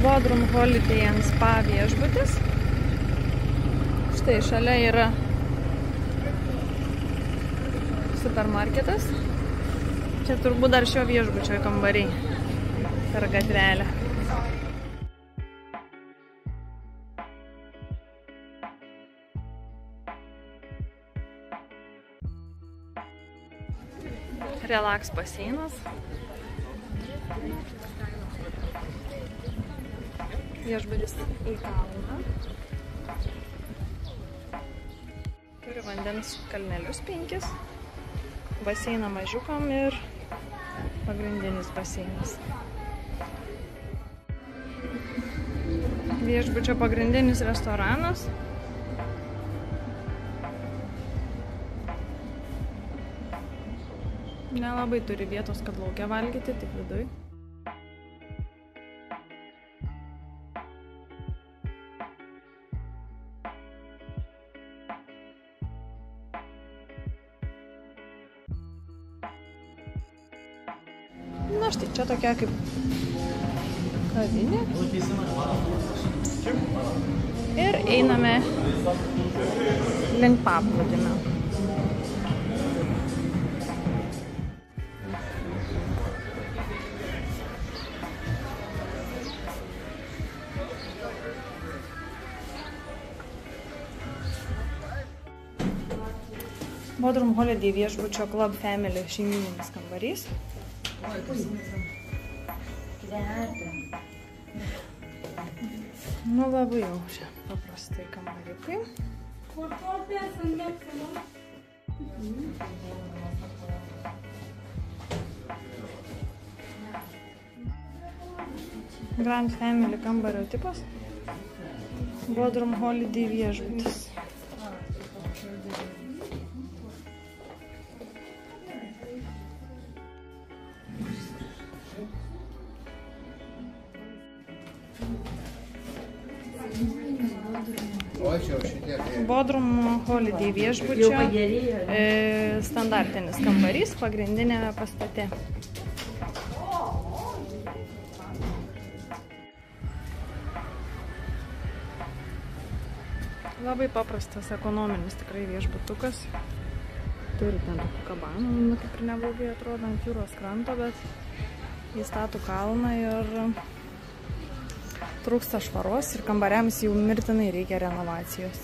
Bodrum Holiday & Spa viešbutis. Štai šalia yra supermarketas. Čia turbūt dar šio viešbučio kambariai per gatvelę. Relax baseinas. Viešbutis į kalną. Turi vandens kalnelius 5. Baseiną mažiukam ir pagrindinis baseinas. Viešbučio pagrindinis restoranas. Nelabai turi vietos, kad lauke valgyti, tik viduj. Na štai, čia tokia kaip kavinė. Ir einame link paplūdimio. Bodrum Holiday viešbučio Club Family šeimyninis kambarys. Nu labai jau čia paprastai kambariukai. Grand Family kambario tipas. Bodrum Holiday viešbutis. Bodrum Holiday viešbučio standartinis kambarys pagrindinėme pastate. Labai paprastas, ekonominis tikrai viešbutukas. Turi ten tokių kabanų, kaip ir neblogai atrodo ant jūros kranto, bet į statų kalną ir trūksta švaros ir kambariams jau mirtinai reikia renovacijos.